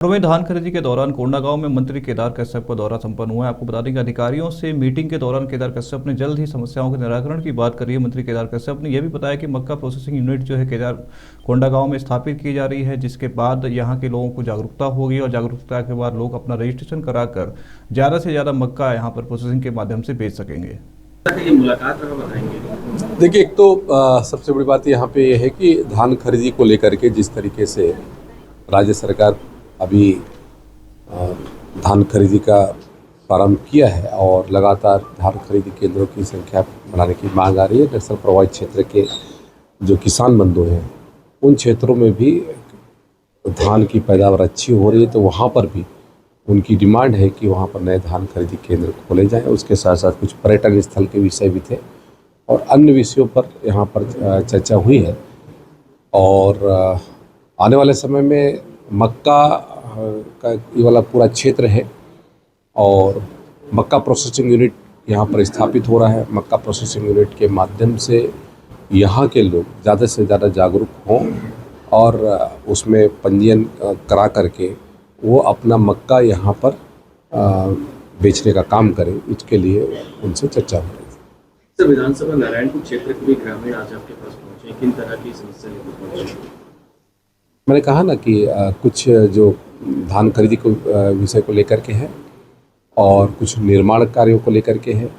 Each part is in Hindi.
में धान खरीदी के दौरान कोंडागांव में मंत्री केदार कश्यप का दौरा संपन्न हुआ है। आपको बता दें कि अधिकारियों से मीटिंग के दौरान केदार कश्यप ने जल्द ही समस्याओं के निराकरण की बात करी है। मंत्री केदार कश्यप ने यह भी बताया कि मक्का प्रोसेसिंग यूनिट जो है केदार कोंडागांव में स्थापित की जा रही है, जिसके बाद यहाँ के लोगों को जागरूकता होगी और जागरूकता के बाद लोग अपना रजिस्ट्रेशन कराकर ज़्यादा से ज़्यादा मक्का यहाँ पर प्रोसेसिंग के माध्यम से बेच सकेंगे। ये मुलाकात में बताएंगे। देखिए, एक तो सबसे बड़ी बात यहाँ पे ये है कि धान खरीदी को लेकर के जिस तरीके से राज्य सरकार अभी धान खरीदी का प्रारंभ किया है और लगातार धान खरीदी केंद्रों की संख्या बढ़ाने की मांग आ रही है। नक्सल प्रभावित क्षेत्र के जो किसान बंधु हैं उन क्षेत्रों में भी धान की पैदावार अच्छी हो रही है, तो वहाँ पर भी उनकी डिमांड है कि वहाँ पर नए धान खरीदी केंद्र खोले जाएं। उसके साथ साथ कुछ पर्यटन स्थल के विषय भी थे और अन्य विषयों पर यहाँ पर चर्चा हुई है। और आने वाले समय में मक्का का ये वाला पूरा क्षेत्र है और मक्का प्रोसेसिंग यूनिट यहाँ पर स्थापित हो रहा है। मक्का प्रोसेसिंग यूनिट के माध्यम से यहाँ के लोग ज़्यादा से ज़्यादा जागरूक हों और उसमें पंजीयन करा करके वो अपना मक्का यहाँ पर बेचने का काम करें। इसके लिए उनसे चर्चा हो रही है। सर, विधानसभा नारायणपुर क्षेत्र के भी ग्रामीण आज आपके पास पहुँचे, किन तरह की समस्या लेकर पहुँचे? मैंने कहा ना कि कुछ जो धान खरीदी को विषय को लेकर के है और कुछ निर्माण कार्यों को लेकर के है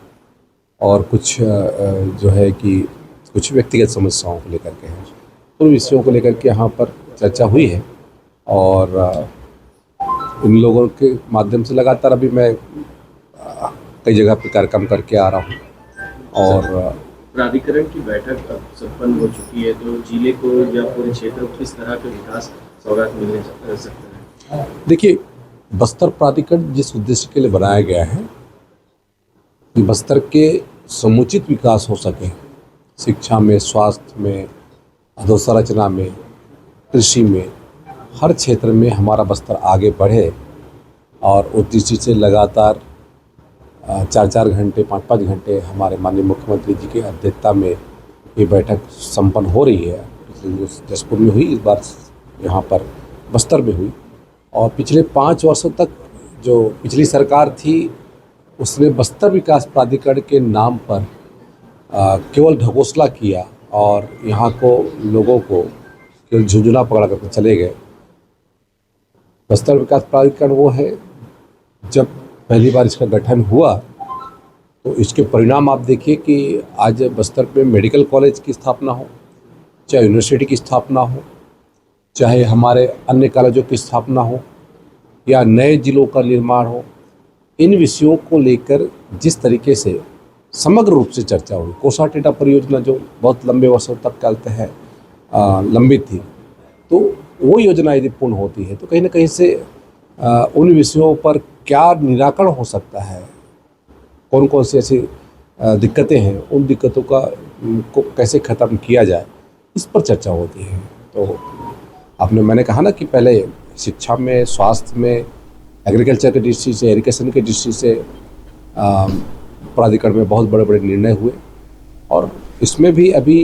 और कुछ जो है कि कुछ व्यक्तिगत समस्याओं को लेकर के है। उन विषयों को लेकर के यहाँ पर चर्चा हुई है और इन लोगों के माध्यम से लगातार अभी मैं कई जगह पर कार्यक्रम करके आ रहा हूँ। और प्राधिकरण की बैठक अब संपन्न हो चुकी है, तो जिले को या पूरे क्षेत्र को किस तरह के विकास सौगात मिलने सकता है? देखिए, बस्तर प्राधिकरण जिस उद्देश्य के लिए बनाया गया है कि बस्तर के समुचित विकास हो सके, शिक्षा में, स्वास्थ्य में, अधोसंरचना में, कृषि में, हर क्षेत्र में हमारा बस्तर आगे बढ़े और उस दृष्टि से लगातार 4-4 घंटे 5-5 घंटे हमारे माननीय मुख्यमंत्री जी की अध्यक्षता में ये बैठक संपन्न हो रही है। पिछले जसपुर में हुई, इस बार यहाँ पर बस्तर में हुई। और पिछले 5 वर्षों तक जो पिछली सरकार थी उसने बस्तर विकास प्राधिकरण के नाम पर केवल ढकोसला किया और यहाँ को लोगों को केवल झुंझुना पकड़ा करके चले गए। बस्तर विकास प्राधिकरण वो है, जब पहली बार इसका गठन हुआ तो इसके परिणाम आप देखिए कि आज बस्तर में मेडिकल कॉलेज की स्थापना हो, चाहे यूनिवर्सिटी की स्थापना हो, चाहे हमारे अन्य कॉलेजों की स्थापना हो या नए जिलों का निर्माण हो, इन विषयों को लेकर जिस तरीके से समग्र रूप से चर्चा हुई। कोसा टेटा परियोजना जो बहुत लंबे वर्षों तक चलते हैं लंबित थी, तो वो योजना यदि पूर्ण होती है तो कहीं ना कहीं से उन विषयों पर क्या निराकरण हो सकता है, कौन कौन सी ऐसी दिक्कतें हैं, उन दिक्कतों को कैसे ख़त्म किया जाए, इस पर चर्चा होती है। तो मैंने कहा ना कि पहले शिक्षा में, स्वास्थ्य में, एग्रीकल्चर के दृष्टि से, इरिगेशन के दृष्टि से प्राधिकरण में बहुत बड़े बड़े निर्णय हुए और इसमें भी अभी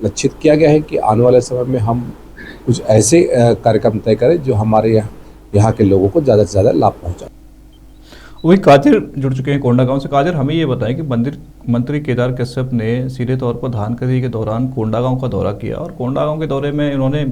लक्षित किया गया है कि आने वाले समय में हम कुछ ऐसे कार्यक्रम तय करें जो हमारे यहाँ के लोगों को ज़्यादा से ज़्यादा लाभ पहुँचाए। वही काजर जुड़ चुके हैं कोंडागांव से। काजर, हमें ये बताएं कि मंत्री केदार कश्यप ने सीधे तौर पर धान खरीदी के दौरान कोंडागांव का दौरा किया और कोंडागांव के दौरे में इन्होंने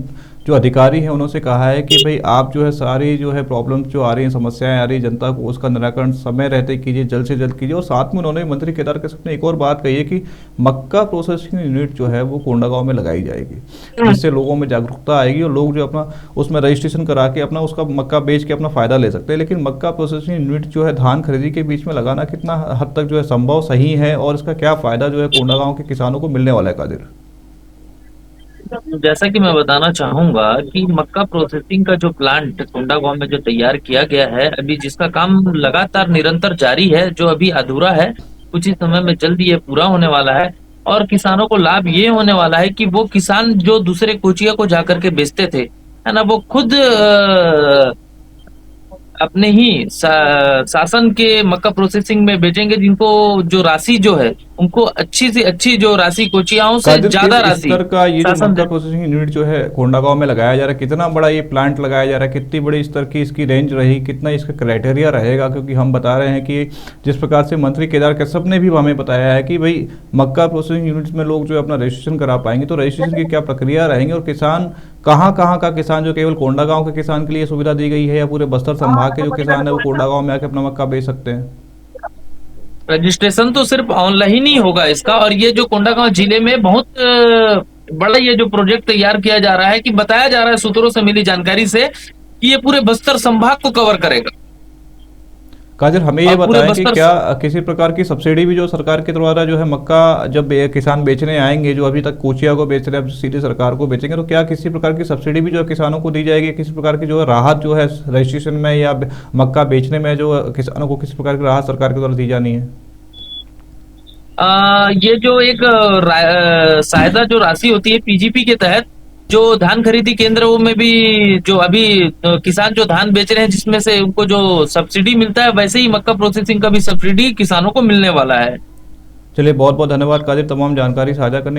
जो अधिकारी हैं उन्होंने कहा है कि भाई आप जो है सारी जो है प्रॉब्लम्स जो आ रही हैं, समस्याएं आ रही जनता को, उसका निराकरण समय रहते कीजिए, जल्द से जल्द कीजिए। और साथ में उन्होंने मंत्री केदार कश्यप ने एक और बात कही है कि मक्का प्रोसेसिंग यूनिट जो है वो कोंडागांव में लगाई जाएगी, जिससे लोगों में जागरूकता आएगी और लोग जो अपना उसमें रजिस्ट्रेशन करा के अपना उसका मक्का बेच के अपना फ़ायदा ले सकते हैं। लेकिन मक्का प्रोसेसिंग यूनिट जो है धान खरीदी के बीच में लगाना कितना हद तक जो है संभव सही है और इसका क्या फ़ायदा जो है कोंडागांव के किसानों को मिलने वाला है? कादिर, जैसा कि मैं बताना चाहूंगा कि मक्का प्रोसेसिंग का जो प्लांट कोंडागांव में जो तैयार किया गया है, अभी जिसका काम लगातार निरंतर जारी है, जो अभी अधूरा है, कुछ ही समय में जल्दी ये पूरा होने वाला है और किसानों को लाभ ये होने वाला है कि वो किसान जो दूसरे कोचिया को जाकर के बेचते थे, है ना, वो खुद अपने ही शासन के मक्का प्रोसेसिंग में बेचेंगे, जिनको जो राशि जो है उनको अच्छी से अच्छी जो राशि कोचियाओं से कादिर, ज्यादा किस राशि स्तर का ये जो शासन मक्का दे। प्रोसेसिंग यूनिट जो है कोंडागांव में लगाया जा रहा है, कितना बड़ा ये प्लांट लगाया जा रहा है, कितनी बड़ी स्तर की इसकी रेंज रही, कितना इसका क्राइटेरिया रहेगा? क्योंकि हम बता रहे हैं कि जिस प्रकार से मंत्री केदार कश्यप ने भी हमें बताया है कि भाई मक्का प्रोसेसिंग यूनिट्स में लोग जो है अपना रजिस्ट्रेशन करा पाएंगे, तो रजिस्ट्रेशन की क्या प्रक्रिया रहेंगी और किसान कहाँ कहाँ का किसान, जो केवल कोंडागांव के किसान के लिए सुविधा दी गई है या पूरे बस्तर संभाग के जो किसान है वो कोंडागांव में आके अपना मक्का बेच सकते हैं? रजिस्ट्रेशन तो सिर्फ ऑनलाइन ही होगा इसका। और ये जो कोंडागांव जिले में बहुत बड़ा ये जो प्रोजेक्ट तैयार किया जा रहा है, कि बताया जा रहा है सूत्रों से मिली जानकारी से कि ये पूरे बस्तर संभाग को कवर करेगा। काजल, हमें ये और पूरे बताएं कि बस्तर क्या किसी प्रकार की सब्सिडी भी जो सरकार के द्वारा जो है मक्का जब किसान बेचने आएंगे, जो अभी तक कोचिया को बेच रहे हैं, अब सीधे सरकार को बेचेंगे, तो क्या किसी प्रकार की सब्सिडी भी जो है किसानों को दी जाएगी? किसी प्रकार की जो है राहत जो है रजिस्ट्रेशन में या मक्का बेचने में जो किसानों को किसी प्रकार की राहत सरकार के द्वारा दी जानी है? ये जो एक सहायता जो राशि होती है पीजीपी के तहत, जो धान खरीदी केंद्रों में भी जो अभी किसान जो धान बेच रहे हैं जिसमें से उनको जो सब्सिडी मिलता है, वैसे ही मक्का प्रोसेसिंग का भी सब्सिडी किसानों को मिलने वाला है। चलिए, बहुत बहुत धन्यवाद कादिर तमाम जानकारी साझा करने